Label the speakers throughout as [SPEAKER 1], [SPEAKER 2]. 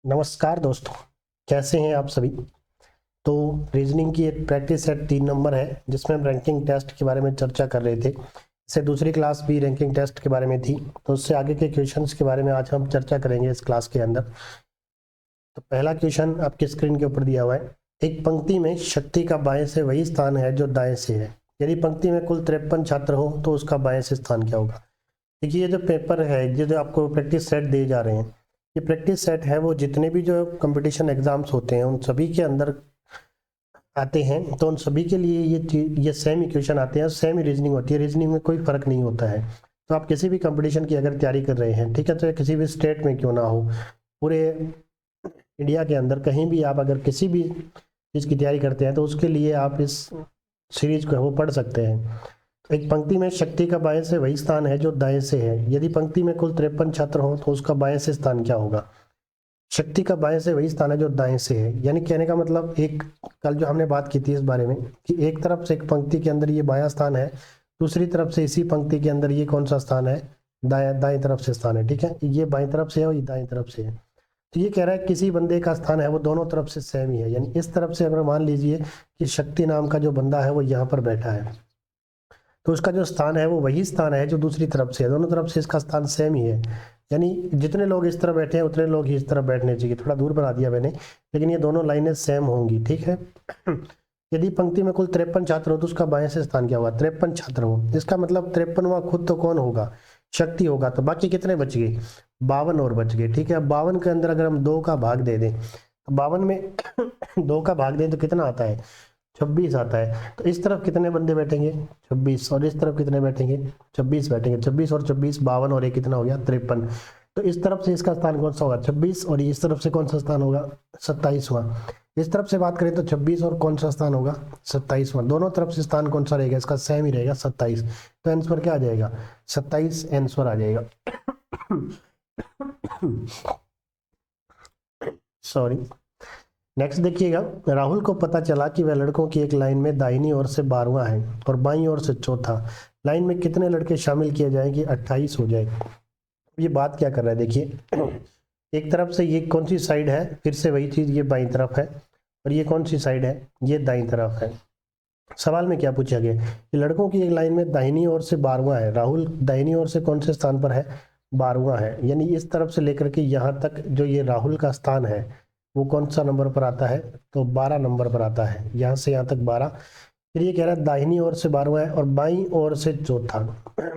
[SPEAKER 1] नमस्कार दोस्तों, कैसे हैं आप सभी। तो रीजनिंग की एक प्रैक्टिस सेट 3 नंबर है जिसमें हम रैंकिंग टेस्ट के बारे में चर्चा कर रहे थे। इससे दूसरी क्लास भी रैंकिंग टेस्ट के बारे में थी, तो उससे आगे के क्वेश्चंस के बारे में आज हम चर्चा करेंगे इस क्लास के अंदर। तो पहला क्वेश्चन आपके स्क्रीन के ऊपर दिया हुआ है। एक पंक्ति में शक्ति का बाएं से वही स्थान है जो दाएं से है। यदि पंक्ति में कुल 53 छात्र हो तो उसका बाएं से स्थान क्या होगा। देखिए, ये जो पेपर है, ये जो आपको प्रैक्टिस सेट दिए जा रहे हैं, ये प्रैक्टिस सेट है वो जितने भी जो कंपटीशन एग्जाम्स होते हैं उन सभी के अंदर आते हैं। तो उन सभी के लिए ये सेम इक्वेशन आते हैं, सेम ही रीजनिंग होती है, रीजनिंग में कोई फर्क नहीं होता है। तो आप किसी भी कंपटीशन की अगर तैयारी कर रहे हैं, ठीक है, तो ये किसी भी स्टेट में क्यों ना हो, पूरे इंडिया के अंदर कहीं भी आप अगर किसी भी चीज़ की तैयारी करते हैं तो उसके लिए आप इस सीरीज को वो पढ़ सकते हैं। तो एक पंक्ति में शक्ति का बाएं से वही स्थान है जो दाएं से है। यदि पंक्ति में कुल 53 छात्र हो तो उसका बाएं से स्थान क्या होगा। शक्ति का बाएं से वही स्थान है जो दाएं से है, यानी कहने का मतलब, एक कल जो हमने बात की थी इस बारे में कि एक तरफ से एक पंक्ति के अंदर ये बायां स्थान है, दूसरी तरफ से इसी पंक्ति के अंदर ये कौन सा स्थान है, दाएं तरफ से स्थान है। ठीक है, ये बाएं तरफ से है और ये दाएं तरफ से है। तो ये कह रहा है किसी बंदे का स्थान है वो दोनों तरफ से सेम ही है, यानी इस तरफ से अगर मान लीजिए कि शक्ति नाम का जो बंदा है वो यहाँ पर बैठा है, तो उसका जो स्थान है वो वही स्थान है जो दूसरी तरफ से है, दोनों तरफ से इसका स्थान सेम ही है। यानी जितने लोग इस तरफ बैठे हैं उतने लोग ही इस तरफ बैठने चाहिए। थोड़ा दूर बना दिया मैंने, लेकिन ये दोनों लाइनें सेम होंगी। ठीक है। यदि पंक्ति में कुल 53 छात्र हो तो उसका बाएं से स्थान क्या हुआ, 53 छात्र हो, इसका मतलब 53वां खुद तो कौन होगा, शक्ति होगा। तो बाकी कितने बच गए, 52 और बच गए। ठीक है, 52 के अंदर अगर हम 2 का भाग दे दें तो 52 में 2 का भाग दें तो कितना आता है, 26 आता है। तो इस तरफ कितने बंदे बैठेंगे, 26, और इस तरफ कितने बैठेंगे, 26 बैठेंगे। 26 और 26, 52 और एक कितना हो गया, 53। तो इस तरफ से इसका स्थान कौन सा होगा, 26, और इस तरफ से कौन सा स्थान होगा, 27वां। इस तरफ से बात करें तो 26 और कौन सा स्थान होगा, 27वां। दोनों तरफ से स्थान कौन सा रहेगा, इसका सेम ही रहेगा, 27। तो आंसर क्या आ जाएगा, 27 आंसर आ जाएगा। सॉरी। नेक्स्ट देखिएगा, राहुल को पता चला कि वह लड़कों की एक लाइन में दाहिनी ओर से 12वां है और बाईं ओर से चौथा। लाइन में कितने लड़के शामिल किए जाएं कि 28 हो जाए। ये बात क्या कर रहा है, देखिए, एक तरफ से ये कौन सी साइड है, फिर से वही चीज, ये बाईं तरफ है, और ये कौन सी साइड है, ये दाईं तरफ है। सवाल में क्या पूछा गया कि लड़कों की एक लाइन में दाहिनी ओर से 12वां है, राहुल दाहिनी ओर से कौन से स्थान पर है, 12वां है। यानी इस तरफ से लेकर के यहाँ तक जो ये राहुल का स्थान है वो कौन सा नंबर पर आता है, तो 12 नंबर पर आता है, यहाँ से यहाँ तक 12। फिर ये कह रहा है दाहिनी ओर से 12वां है और बाईं ओर से चौथा।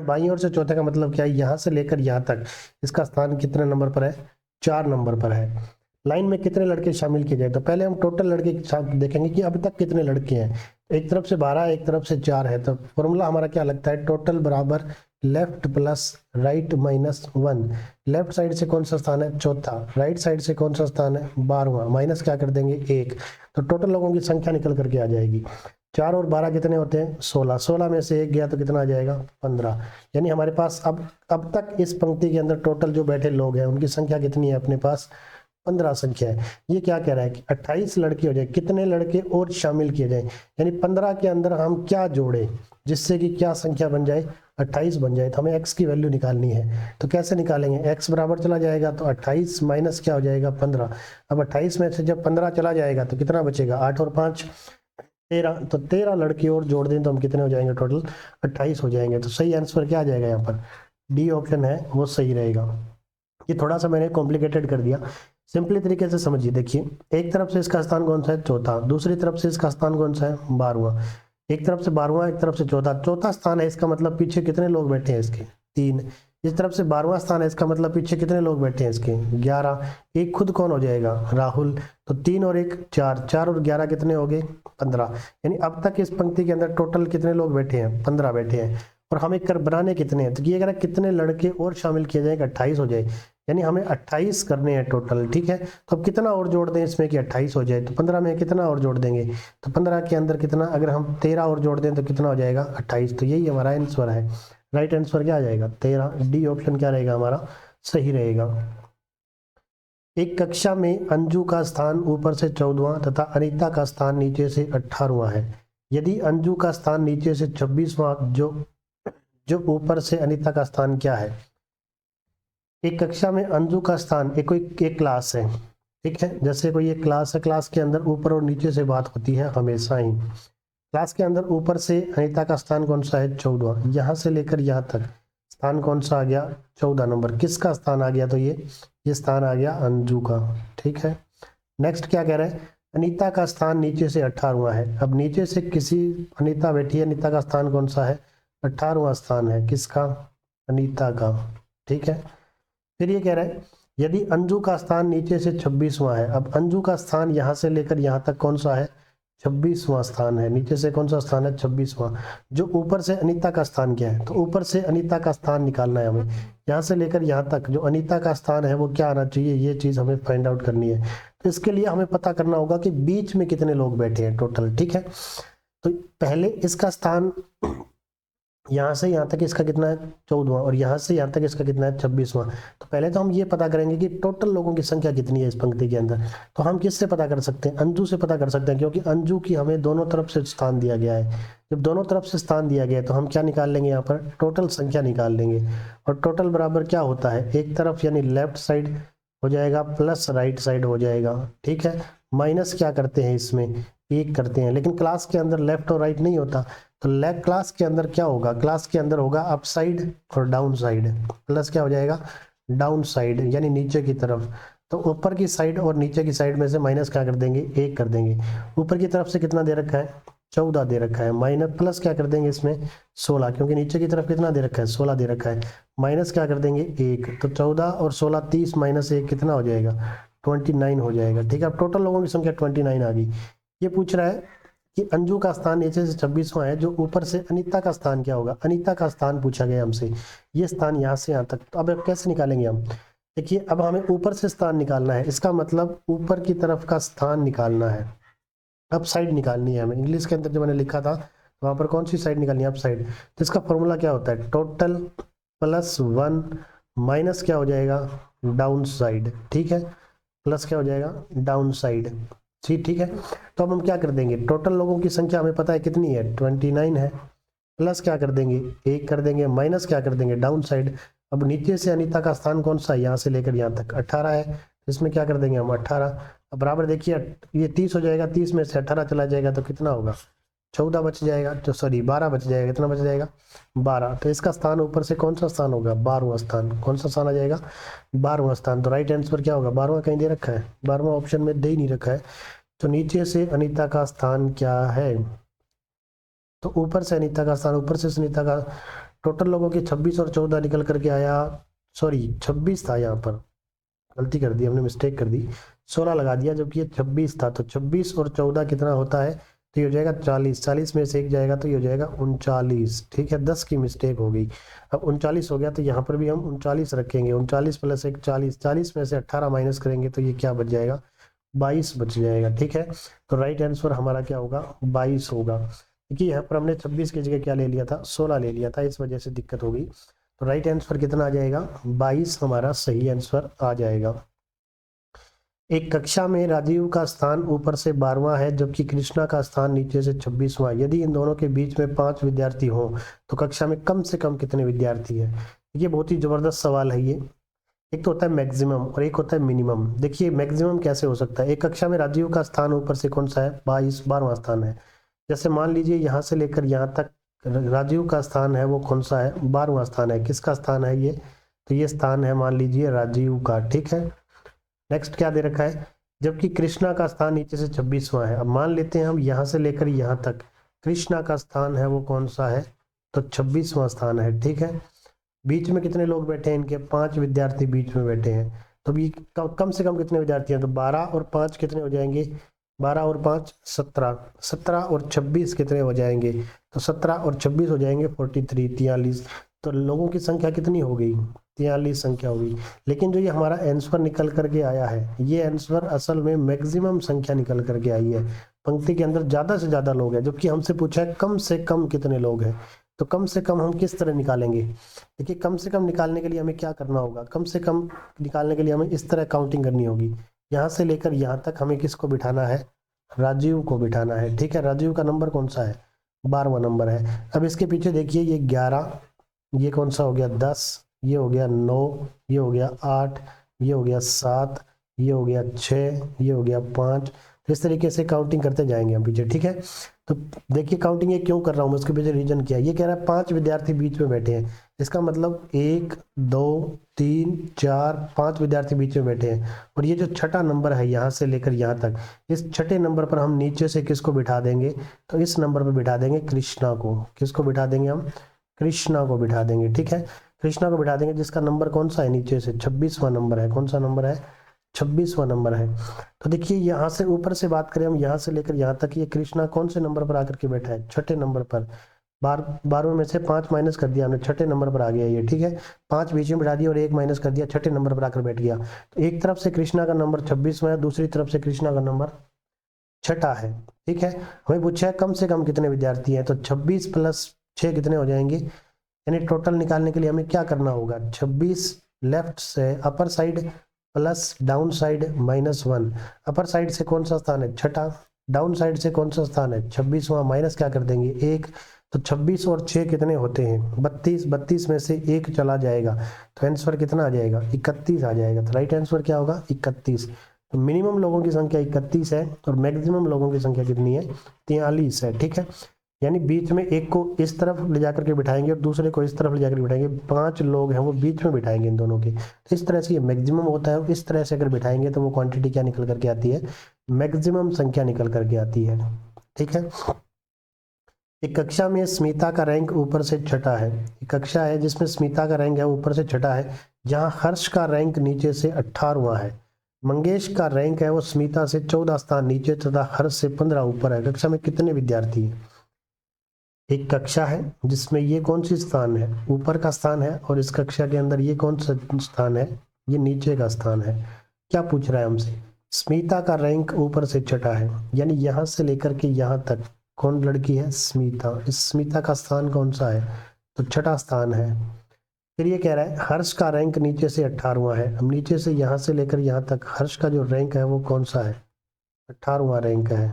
[SPEAKER 1] बाईं ओर से चौथे का मतलब क्या है, यहाँ से लेकर यहाँ तक इसका स्थान कितने नंबर पर है, 4 नंबर पर है। लाइन में कितने लड़के शामिल किए जाए, तो पहले हम टोटल लड़के देखेंगे कि अब तक कितने लड़के हैं। एक तरफ से 12, एक तरफ से 4 है, तो फॉर्मूला हमारा क्या लगता है, टोटल बराबर left plus right minus 1। Left side से कौन सा स्थान है, चौथा, राइट साइड से कौन सा स्थान है, 12वां, माइनस क्या कर देंगे, 1। तो टोटल लोगों की संख्या निकल करके आ जाएगी। 4 और 12 कितने होते हैं, 16। 16 में से 1 गया तो कितना आ जाएगा, 15। यानी हमारे पास अब तक इस पंक्ति के अंदर टोटल जो बैठे लोग हैं उनकी संख्या कितनी है, अपने पास 15 संख्या है। ये क्या कह रहा है कि 28 लड़के हो जाए, कितने लड़के और शामिल किए जाए, यानी 15 के अंदर हम क्या जोड़े जिससे कि क्या संख्या बन जाए, 28 बन जाए। तो हमें x की वैल्यू निकालनी है, तो कैसे निकालेंगे, x बराबर चला जाएगा तो 28 माइनस क्या हो जाएगा, 15। अब 28 में से जब 15 चला जाएगा तो कितना बचेगा, 8 और 5 13। तो 13 लड़के और जोड़ दें तो हम कितने हो जाएंगे, टोटल 28 हो जाएंगे। तो सही आंसर क्या आ जाएगा, यहाँ पर डी ऑप्शन है वो सही रहेगा। ये थोड़ा सा मैंने कॉम्प्लिकेटेड कर दिया, सिंपली तरीके से समझिए। देखिए, एक तरफ से इसका स्थान कौन सा है, चौथा, दूसरी तरफ से इसका स्थान कौन सा है, 12वां। एक तरफ से 12वां, एक तरफ से चौथा, चौथा स्थान है, इसका मतलब पीछे कितने लोग बैठे हैं, इसके 3। इस तरफ से 12वां स्थान है, इसका मतलब पीछे कितने लोग बैठे हैं, इसके 11। एक खुद कौन हो जाएगा, राहुल। तो 3 और 1 4, 4 और 11 कितने हो गए, 15। यानी अब तक इस पंक्ति के अंदर टोटल कितने लोग बैठे हैं, 15 बैठे हैं। और हमें कर बनाने कितने हैं, तो ये अगर कितने लड़के और शामिल किए जाए, 28 हो जाए, यानी हमें 28 करने हैं टोटल। ठीक है, तो अब कितना और जोड़ दें इसमें कि 28 हो जाए, तो 15 में कितना और जोड़ देंगे, तो 15 के अंदर कितना, अगर हम 13 और जोड़ दें तो कितना हो जाएगा, 28। तो यही हमारा आंसर है, राइट आंसर क्या आ जाएगा, 13। डी ऑप्शन क्या रहेगा हमारा, सही रहेगा। एक कक्षा में अंजू का स्थान ऊपर से 14वां तथा अनीता का स्थान नीचे से 18वां है। यदि अंजू का स्थान नीचे से 26वां, जो जो ऊपर से अनीता का स्थान क्या है। एक कक्षा में अंजू का स्थान, एक कोई एक क्लास है, ठीक है, जैसे कोई एक क्लास है, क्लास के अंदर ऊपर और नीचे से बात होती है हमेशा ही। क्लास के अंदर ऊपर से अनीता का स्थान कौन सा है, 14, यहाँ से लेकर यहाँ तक स्थान कौन सा आ गया, 14 नंबर। किसका स्थान आ गया, तो ये स्थान आ गया अंजू का। ठीक है, नेक्स्ट क्या कह रहे हैं, अनीता का स्थान नीचे से 18वां है। अब नीचे से किसी, अनीता बैठी है, अनीता का स्थान कौन सा है, 18वां स्थान है, किसका, अनीता का। ठीक है, फिर ये कह रहा है यदि अंजू का स्थान नीचे से 26वां है। अब अंजू का स्थान यहाँ से लेकर यहाँ तक कौन सा है, 26वां स्थान है। नीचे से कौन सा स्थान है, 26वां। जो ऊपर से अनीता का स्थान क्या है, तो ऊपर से अनीता का स्थान निकालना है हमें। यहाँ से लेकर यहाँ तक जो अनीता का स्थान है वो क्या आना चाहिए, ये चीज हमें फाइंड आउट करनी है। तो इसके लिए हमें पता करना होगा कि बीच में कितने लोग बैठे हैं टोटल। ठीक है, तो पहले इसका स्थान यहाँ से यहाँ तक इसका कितना है, 14वां, और यहाँ से यहाँ तक इसका कितना है, 26वां। तो पहले तो हम ये पता करेंगे कि टोटल लोगों की संख्या कितनी है इस पंक्ति के अंदर। तो हम किससे पता कर सकते हैं, अंजू से पता कर सकते हैं, क्योंकि अंजू की हमें दोनों तरफ से स्थान दिया गया है। जब दोनों तरफ से स्थान दिया गया है तो हम क्या निकाल लेंगे, यहाँ पर टोटल संख्या निकाल लेंगे। और टोटल बराबर क्या होता है, एक तरफ यानी लेफ्ट साइड हो जाएगा प्लस राइट साइड हो जाएगा। ठीक है, माइनस क्या करते हैं इसमें, एक करते हैं, लेकिन क्लास के अंदर लेफ्ट और राइट नहीं होता। तो क्लास के अंदर क्या होगा, क्लास के अंदर होगा अप साइड और डाउन साइड। प्लस क्या हो जाएगा, डाउन साइड यानी नीचे की तरफ। तो ऊपर की साइड और नीचे की साइड में से माइनस क्या कर देंगे, एक कर देंगे। ऊपर की तरफ से कितना दे रखा है, 14 दे रखा है, माइनस प्लस क्या कर देंगे इसमें 16, क्योंकि नीचे की तरफ कितना दे रखा है, 16 दे रखा है। माइनस क्या कर देंगे एक, तो 14 और 16 30 माइनस एक कितना हो जाएगा, 29 हो जाएगा। ठीक है, अब टोटल लोगों की संख्या 29 आ गई। ये पूछ रहा है कि अंजू का स्थान नीचे से 26वां है, जो ऊपर से अनीता का स्थान क्या होगा, अनीता का स्थान पूछा गया हमसे, ये स्थान यहाँ से यहाँ तक। तो अब कैसे निकालेंगे हम, देखिए अब हमें ऊपर से स्थान निकालना है, इसका मतलब ऊपर की तरफ का स्थान निकालना है, अप साइड निकालनी है हमें। इंग्लिश के अंदर जो मैंने लिखा था वहां पर कौन सी साइड निकालनी है, अप साइड। तो इसका फॉर्मूला क्या होता है, टोटल प्लस 1 माइनस क्या हो जाएगा, डाउन साइड। ठीक है, प्लस क्या हो जाएगा, डाउन साइड। ठीक है, तो अब हम क्या कर देंगे, टोटल लोगों की संख्या हमें पता है कितनी है, 29 है। प्लस क्या कर देंगे, एक कर देंगे, माइनस क्या कर देंगे, डाउन साइड। अब नीचे से अनीता का स्थान कौन सा है, यहाँ से लेकर यहाँ तक 18 है, इसमें क्या कर देंगे हम 18। अब बराबर देखिए ये 30 हो जाएगा, 30 में से 18 चला जाएगा तो कितना होगा, 14 बच जाएगा, तो सॉरी 12 बच जाएगा। कितना बच जाएगा, 12। तो इसका स्थान ऊपर से कौन सा स्थान होगा, 12वां स्थान। कौन सा स्थान आ जाएगा, 12वां स्थान। तो राइट आंसर क्या होगा, 12वां कहीं दे रखा है, 12वां ऑप्शन में दे ही नहीं रखा है। तो नीचे से अनीता का स्थान क्या है, तो ऊपर से अनीता का स्थान, ऊपर से अनीता का। टोटल लोगों के 26 और 14 निकल करके आया, सॉरी 26 था, यहाँ पर गलती कर दी हमने, मिस्टेक कर दी, 16 लगा दिया जबकि ये 26 था। तो 26 और 14 कितना होता है, तो ये हो जाएगा 40, 40 में से एक जाएगा तो ये हो जाएगा 39। ठीक है, 10 की मिस्टेक हो गई। अब 39 हो गया तो यहाँ पर भी हम 39 रखेंगे, 39 प्लस 1 40, 40 में से 18 माइनस करेंगे तो ये क्या बच जाएगा, 22 बच जाएगा। ठीक है, तो राइट आंसर हमारा क्या होगा, 22 होगा। देखिए यहाँ पर हमने 26 की जगह क्या ले लिया था, 16 ले लिया था, इस वजह से दिक्कत हो गई। तो राइट आंसर कितना आ जाएगा, 22 हमारा सही आंसर आ जाएगा। एक कक्षा में राजीव का स्थान ऊपर से 12वां है जबकि कृष्णा का स्थान नीचे से 26वां। यदि इन दोनों के बीच में 5 विद्यार्थी हों तो कक्षा में कम से कम कितने विद्यार्थी हैं। ये बहुत ही जबरदस्त सवाल है ये। एक तो होता है मैक्सिमम और एक होता है मिनिमम। देखिए मैक्सिमम कैसे हो सकता है, एक कक्षा में राजीव का स्थान ऊपर से कौन सा है, 12वां स्थान है। जैसे मान लीजिए यहाँ से लेकर यहाँ तक राजीव का स्थान है वो कौन सा है, 12वां स्थान है। किसका स्थान है ये, तो ये स्थान है मान लीजिए राजीव का। ठीक है, नेक्स्ट क्या दे रखा है, जबकि कृष्णा का स्थान नीचे से 26वां है। अब मान लेते हैं हम यहाँ से लेकर यहाँ तक कृष्णा का स्थान है वो कौन सा है, तो 26वां स्थान है। ठीक है, बीच में कितने लोग बैठे हैं इनके, 5 विद्यार्थी बीच में बैठे हैं। तो ये कम से कम कितने विद्यार्थी हैं, तो 12 और 5 कितने हो जाएंगे, 12 और 5 17, 17 और 26 कितने हो जाएंगे, तो 17 और 26 हो जाएंगे 43 43। तो लोगों की संख्या कितनी हो गई, 43 संख्या हो गई। लेकिन जो ये हमारा आंसर निकल करके आया है, ये आंसर असल में मैक्सिमम संख्या निकल करके आई है। पंक्ति के अंदर ज्यादा से ज्यादा लोग हैं, जबकि हमसे पूछा है कम से कम कितने लोग हैं। तो कम से कम हम किस तरह निकालेंगे, देखिए कम से कम निकालने के लिए हमें क्या करना होगा, कम से कम निकालने के लिए हमें इस तरह काउंटिंग करनी होगी। यहाँ से लेकर यहाँ तक हमें किसको बिठाना है, राजीव को बिठाना है। ठीक है, राजीव का नंबर कौन सा है, 12वां नंबर है। अब इसके पीछे देखिए ये 11, ये कौन सा हो गया 10, ये हो गया 9, ये हो गया 8, ये हो गया 7, ये हो गया 6, ये हो गया 5। तो इस तरीके से काउंटिंग करते जाएंगे हम पीछे, ठीक है। तो देखिए काउंटिंग ये क्यों कर रहा हूँ मैं, उसके पीछे रीजन क्या है। ये कह रहा है 5 विद्यार्थी बीच में बैठे हैं, इसका मतलब 1 2 3 4 5 विद्यार्थी बीच में बैठे हैं। और ये जो छठा नंबर है यहाँ से लेकर यहाँ तक, इस छठे नंबर पर हम नीचे से किसको बिठा देंगे, तो इस नंबर पर बिठा देंगे कृष्णा को। किसको बिठा देंगे हम, कृष्णा को बिठा देंगे, ठीक है। कृष्णा को बिठा देंगे, जिसका नंबर कौन सा है नीचे से, 26वां नंबर है। कौन सा नंबर है, 26वां नंबर है। तो देखिए यहाँ से ऊपर से बात करें हम, यहाँ से लेकर यहाँ तक, ये कृष्णा कौन से नंबर पर आकर के बैठा है, छठे नंबर पर। 12 में से 5 माइनस कर दिया हमने, छठे नंबर पर आ गया ये, ठीक है। 5 बीच में बिठा दिया और 1 माइनस कर दिया, छठे नंबर पर आकर बैठ गया। तो एक तरफ से कृष्णा का नंबर 26वां है, दूसरी तरफ से कृष्णा का नंबर छठा है, ठीक है। हमें पूछा है कम से कम कितने विद्यार्थी हैं, तो 26 प्लस 6 कितने हो जाएंगे, यानी टोटल निकालने के लिए हमें क्या करना होगा, 26 लेफ्ट से upper side plus down side -1। Upper side से कौन सा स्थान है, छठा। डाउन साइड से कौन सा स्थान है, 26वां, माइनस क्या कर देंगे 1। तो 26 और 6 कितने होते हैं, 32। 32 में से 1 चला जाएगा, तो आंसर कितना आ जाएगा, 31 आ जाएगा। तो राइट आंसर क्या होगा, 31। तो मिनिमम लोगों की संख्या 31 है और मैक्सिमम लोगों की संख्या कितनी है, 43 है, ठीक है। यानी बीच में एक को इस तरफ ले जाकर के बिठाएंगे और दूसरे को इस तरफ ले जाकर बिठाएंगे, 5 लोग हैं वो बीच में बिठाएंगे इन दोनों के। तो इस तरह से ये मैक्सिमम होता है, इस तरह से अगर बिठाएंगे तो वो क्वांटिटी क्या निकल करके आती है, मैक्सिमम संख्या निकल करके आती है, ठीक है। एक कक्षा में स्मिता का रैंक ऊपर से छठा है, एक कक्षा है जिसमें स्मिता का रैंक है ऊपर से छठा है, जहां हर्ष का रैंक नीचे से 18वां है। मंगेश का रैंक है वो स्मिता से 14 स्थान नीचे तथा हर्ष से 15 ऊपर है। कक्षा में कितने विद्यार्थी हैं, एक कक्षा है जिसमें ये कौन सी स्थान है, ऊपर का स्थान है, और इस कक्षा के अंदर ये कौन सा स्थान है, ये नीचे का स्थान है। क्या पूछ रहा है हमसे, स्मिता का रैंक ऊपर से छठा है, यानी यहां से लेकर के यहां तक कौन लड़की है, स्मिता। इस स्मिता का स्थान कौन सा है, तो छठा स्थान है। फिर ये कह रहा है हर्ष का रैंक नीचे से 18वां है। अब नीचे से यहां से लेकर यहां तक हर्ष का जो रैंक है वो कौन सा है, 18वां रैंक है,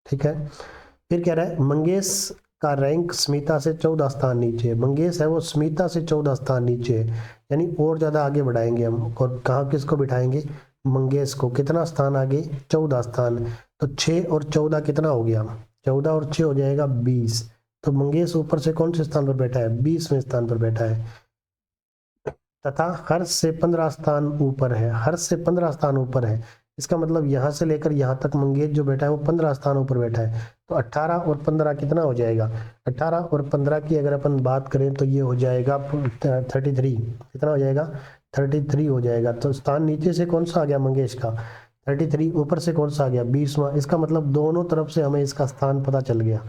[SPEAKER 1] ठीक है। फिर कह रहा है मंगेश का रैंक स्मिता से 14 स्थान नीचे है। मंगेश है वो स्मिता से 14 स्थान नीचे है, यानी और ज्यादा आगे बढ़ाएंगे हम, और कहाँ किसको बिठाएंगे, मंगेश को। कितना स्थान आगे, 14 स्थान। तो 6 और 14 कितना हो गया, 14 और 6 हो जाएगा 20। तो मंगेश ऊपर से कौन से स्थान पर बैठा है, 20वें स्थान पर बैठा है। तथा हर्ष से 15 स्थान ऊपर है, हर्ष से 15 स्थान ऊपर है। इसका मतलब यहां से लेकर यहां तक मंगेश जो बैठा है वो 15 स्थान ऊपर बैठा है। तो 18 और 15 कितना हो जाएगा, 18 और 15 की अगर अपन बात करें तो ये हो जाएगा 33। कितना हो जाएगा, 33 हो जाएगा। तो स्थान नीचे से कौन सा आ गया मंगेश का, 33, ऊपर से कौन सा आ गया, 20वां। इसका मतलब दोनों तरफ से हमें इसका स्थान पता चल गया।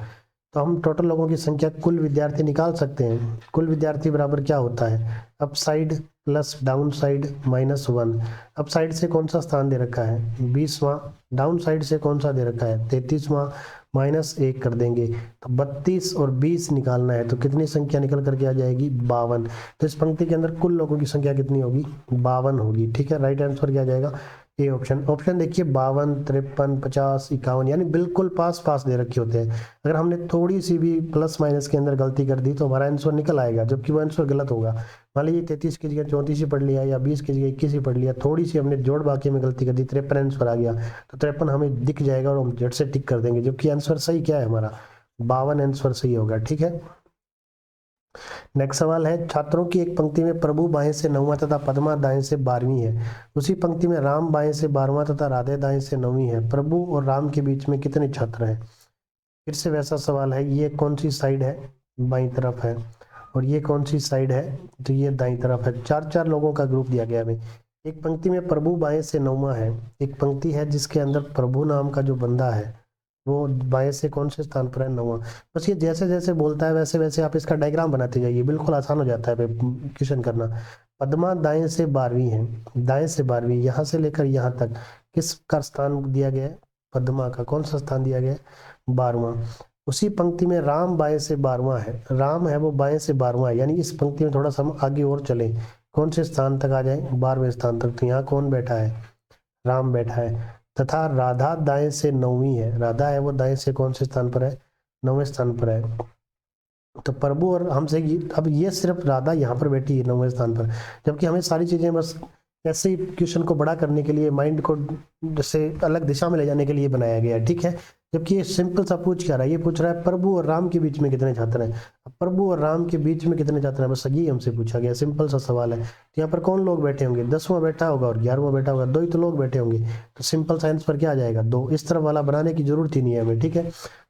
[SPEAKER 1] तो हम टोटल लोगों की संख्या, कुल विद्यार्थी निकाल सकते हैं। कुल विद्यार्थी बराबर क्या होता है, up side plus down side -1। Up side से कौन सा स्थान दे रखा है, 20वां। डाउन साइड से कौन सा दे रखा है, 33वां। -1 कर देंगे, तो 32 और 20 निकालना है, तो कितनी संख्या निकल करके आ जाएगी, 52। तो इस पंक्ति के अंदर कुल लोगों की संख्या कितनी होगी, 52 होगी, ठीक है। राइट आंसर क्या आ जाएगा, ए ऑप्शन। ऑप्शन देखिए 52, 53, 50, 51, यानी बिल्कुल पास पास दे रखे होते हैं। अगर हमने थोड़ी सी भी प्लस माइनस के अंदर गलती कर दी तो हमारा आंसर निकल आएगा, जबकि वो आंसर गलत होगा। मान लीजिए 33 की जगह 34 ही पढ़ लिया, या 20 की जगह 21 ही पढ़ लिया, थोड़ी सी हमने जोड़ बाकी में गलती कर दी, 53 आंसर आ गया, तो 53 हमें दिख जाएगा और हम झट से टिक कर देंगे, जबकि आंसर सही क्या है हमारा, 52 आंसर सही होगा, ठीक है। नेक्स्ट सवाल है, छात्रों की एक पंक्ति में प्रभु बाएं से 9वां तथा पद्मा दाएं से 12वीं है। उसी पंक्ति में राम बाएं से 12वां तथा राधे दाएं से 9वीं है। प्रभु और राम के बीच में कितने छात्र हैं। फिर से वैसा सवाल है, ये कौन सी साइड है, बाईं तरफ है, और ये कौन सी साइड है, तो ये दाईं तरफ है। 4 लोगों का ग्रुप दिया गया हमें। एक पंक्ति में प्रभु बाएं से 9वां है, एक पंक्ति है जिसके अंदर प्रभु नाम का जो बंदा है वो बाएं से कौन से स्थान पर है, 9वां। बस ये जैसे जैसे बोलता है वैसे वैसे आप इसका डायग्राम बनाते जाइए, बिल्कुल आसान हो जाता है क्वेश्चन करना। पद्मा दाएं से 12वीं है, दाएं से 12वीं, यहाँ से लेकर यहाँ तक किसका स्थान दिया गया है, पद्मा का। कौन सा स्थान दिया गया है, 12वां। उसी पंक्ति में राम बाएं से 12वां है, राम है वो बाएं से 12वां है, यानी इस पंक्ति में थोड़ा सा हम आगे और चले, कौन से स्थान तक आ जाए, 12वें स्थान तक। तो यहाँ कौन बैठा है, राम बैठा है। तथा राधा दाएं से 9वीं है, राधा है वो दाएं से कौन से स्थान पर है, 9वें स्थान पर है। तो प्रभु और हमसे अब ये सिर्फ राधा यहाँ पर बैठी है 9वें स्थान पर, जबकि हमें सारी चीजें बस ऐसे ही क्वेश्चन को बड़ा करने के लिए, माइंड को जैसे अलग दिशा में ले जाने के लिए बनाया गया है, ठीक है। जबकि ये सिंपल सा पूछ क्या रहा है, ये पूछ रहा है प्रभु और राम के बीच में कितने छात्र हैं। अब प्रभु और राम के बीच में कितने छात्र हैं, बस ये हमसे पूछा गया, सिंपल सा सवाल है। तो यहाँ पर कौन लोग बैठे होंगे, 10वां बैठा होगा और 11वां बैठा होगा, 2 ही तो लोग बैठे होंगे। तो सिंपल सा आंसर क्या आ जाएगा, 2। इस तरफ वाला बनाने की जरूरत ही नहीं है हमें, ठीक है।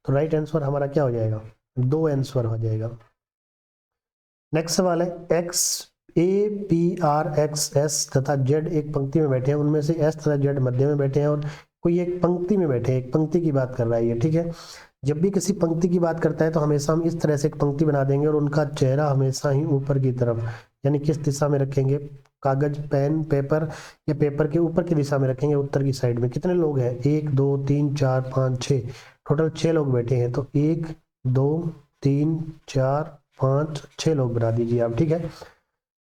[SPEAKER 1] तो राइट आंसर हमारा क्या हो जाएगा, 2 आंसर हो जाएगा। नेक्स्ट सवाल है, x A P R x S तथा जेड एक पंक्ति में बैठे हैं, उनमें से एस तथा जेड मध्य में बैठे हैं और कोई एक पंक्ति में बैठे हैं। एक पंक्ति की बात कर रहा है ये, ठीक है। जब भी किसी पंक्ति की बात करता है तो हमेशा हम इस तरह से एक पंक्ति बना देंगे और उनका चेहरा हमेशा ही ऊपर की तरफ, यानी किस दिशा में रखेंगे, कागज पेन पेपर या पेपर के ऊपर की दिशा में रखेंगे, उत्तर की साइड में। कितने लोग हैं, 1 2 3 4 5 6, टोटल 6 लोग बैठे हैं। तो 1 2 3 4 5 6 लोग बना दीजिए आप, ठीक है।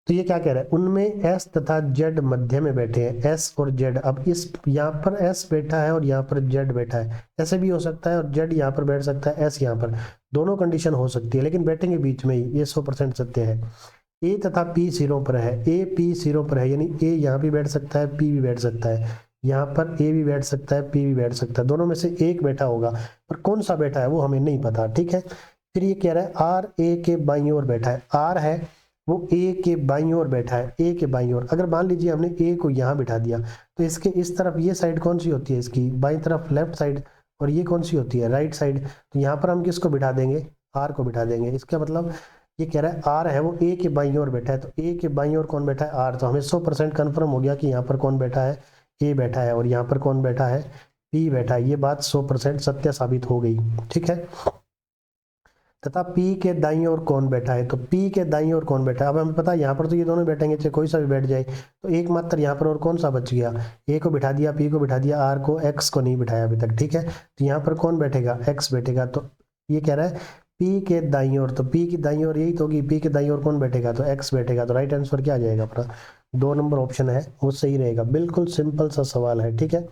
[SPEAKER 1] तो ये क्या कह रहा है, उनमें एस तथा जेड मध्य में बैठे हैं, एस और जेड। अब इस यहाँ पर एस बैठा है और यहाँ पर जेड बैठा है, ऐसे भी हो सकता है, और जेड यहाँ पर बैठ सकता है, एस यहाँ पर, दोनों कंडीशन हो सकती है, लेकिन बैठेंगे बीच में ही, ये 100% सत्य है। ए तथा पी सिरों पर है, ए पी सिरों पर है, यानी ए यहाँ भी बैठ सकता है, पी भी बैठ सकता है, यहाँ पर ए भी बैठ सकता है, पी भी बैठ सकता है, दोनों में से एक बैठा होगा, पर कौन सा बैठा है वो हमें नहीं पता, ठीक है। फिर ये कह रहा है आर ए के बाईं ओर बैठा है, आर है वो ए के बाईं ओर बैठा है, ए के बाईं ओर। अगर मान लीजिए हमने ए को यहाँ बिठा दिया तो इसके इस तरफ ये साइड कौन सी होती है, इसकी बाईं तरफ लेफ्ट साइड, और ये कौन सी होती है, राइट साइड। तो यहाँ पर हम किसको बिठा देंगे, आर को बिठा देंगे। इसका मतलब ये कह रहा है आर है वो ए के बाईं ओर बैठा है, तो ए के बाईं ओर कौन बैठा है, आर। तो हमें 100% कन्फर्म हो गया कि यहाँ पर कौन बैठा है, ए बैठा है, और यहाँ पर कौन बैठा है, पी बैठा है। ये बात 100% सत्य साबित हो गई, ठीक है। तथा P के दाईं ओर कौन बैठा है, तो P के दाईं ओर कौन बैठा है। अब हमें पता है यहाँ पर तो ये दोनों बैठेंगे, चाहे कोई सा भी बैठ जाए, तो एकमात्र यहाँ पर और कौन सा बच गया, A को बिठा दिया, P को बिठा दिया, R को, X को नहीं बिठाया अभी तक, ठीक है। तो यहाँ पर कौन बैठेगा, X बैठेगा। तो ये कह रहा है P के दाईं ओर, तो P की दाईं ओर यही तो होगी, P के दाईं ओर कौन बैठेगा, तो X बैठेगा। तो राइट आंसर क्या आ जाएगा अपना, 2 नंबर ऑप्शन है वो सही रहेगा। बिल्कुल सिंपल सा सवाल है, ठीक है।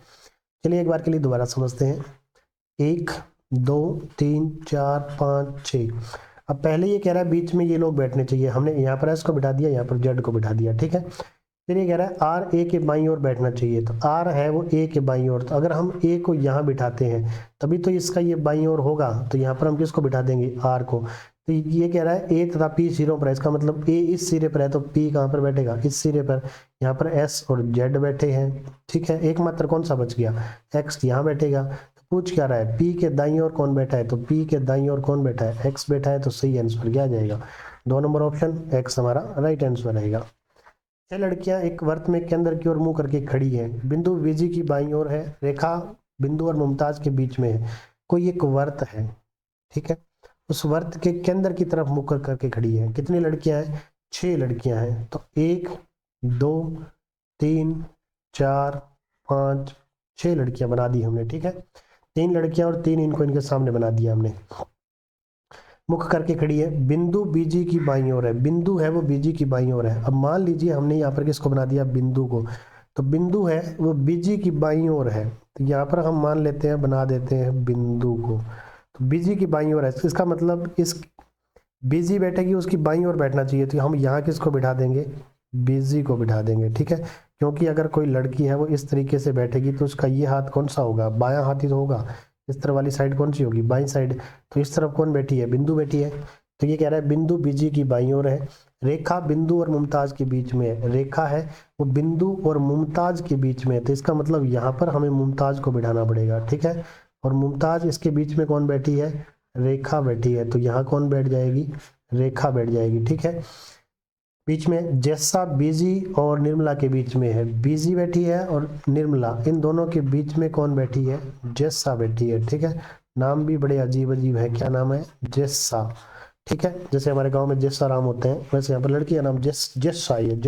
[SPEAKER 1] चलिए एक बार के लिए दोबारा समझते हैं। 1 2 3 4 5 6। अब पहले ये कह रहा है बीच में ये लोग बैठने चाहिए, हमने यहाँ पर एस को बिठा दिया, यहाँ पर जेड को बिठा दिया, ठीक है। फिर ये कह रहा है आर ए के बाईं ओर बैठना चाहिए, तो आर है वो ए के बाईं ओर। तो अगर हम ए को यहाँ बिठाते हैं तभी तो इसका ये बाईं ओर होगा, तो यहाँ पर हम किसको बिठा देंगे, आर को। तो ये कह रहा है ए तथा पी सिरों पर है, इसका मतलब ए इस सिरे पर है तो पी कहाँ पर बैठेगा, इस सिरे पर। यहाँ पर एस और जेड बैठे हैं, ठीक है। एकमात्र कौन सा बच गया, एक्स यहाँ बैठेगा। तो पूछ क्या रहा है, पी के दाईं ओर कौन बैठा है, तो पी के दाईं ओर कौन बैठा है, एक्स बैठा है। तो सही आंसर क्या आ जाएगा, 2 नंबर ऑप्शन एक्स हमारा राइट आंसर रहेगा। 6 लड़कियां एक वर्त में केंद्र की ओर मुंह करके खड़ी हैं, बिंदु बीजी की बाईं ओर है, रेखा बिंदु और मुमताज के बीच में है। कोई एक वर्त है, ठीक है, उस वर्त के केंद्र की तरफ मुंह कर करके खड़ी है। कितनी लड़कियां हैं, 6 लड़कियां हैं। तो 1 2 3 4 5 6 लड़कियां बना दी हमने, ठीक है। 3 लड़कियां और 3 इनको इनके सामने बना दिया हमने, मुख करके खड़ी है, बिंदु बीजी की बाईं ओर है, बिंदु है वो बीजी की बाईं ओर है। अब मान लीजिए हमने यहाँ पर किसको बना दिया, बिंदु को, तो बिंदु है वो बीजी की बाईं ओर है, तो यहाँ पर हम मान लेते हैं, बना देते हैं बिंदु को, तो बीजी की बाईं ओर है। इसका मतलब इस बीजी बैठेगी उसकी बाईं ओर बैठना चाहिए, तो हम यहाँ किसको बिठा देंगे, बीजी को बिठा देंगे, ठीक है। क्योंकि अगर कोई लड़की है वो इस तरीके से बैठेगी तो उसका ये हाथ कौन सा होगा, बायां हाथ ही तो होगा। इस तरफ वाली साइड कौन सी होगी, बाईं साइड। तो इस तरफ कौन बैठी है, बिंदु बैठी है। तो ये कह रहा है बिंदु बीजी की बाईं ओर है, रेखा बिंदु और मुमताज के बीच में है, रेखा है वो बिंदु और मुमताज के बीच में है। तो इसका मतलब यहाँ पर हमें मुमताज को बिठाना पड़ेगा, ठीक है। और मुमताज इसके बीच में कौन बैठी है, रेखा बैठी है, तो यहाँ कौन बैठ जाएगी, रेखा बैठ जाएगी, ठीक है। बीच में जैसा बीजी और निर्मला के बीच में है, बीजी बैठी है और निर्मला, इन दोनों के बीच में कौन बैठी है, जैसा बैठी है, ठीक है। नाम भी बड़े अजीब अजीब है, क्या नाम है, जैसा, ठीक है। जैसे हमारे गांव में जैसा राम होते हैं, वैसे यहाँ पर लड़की का नाम जैसा ही है,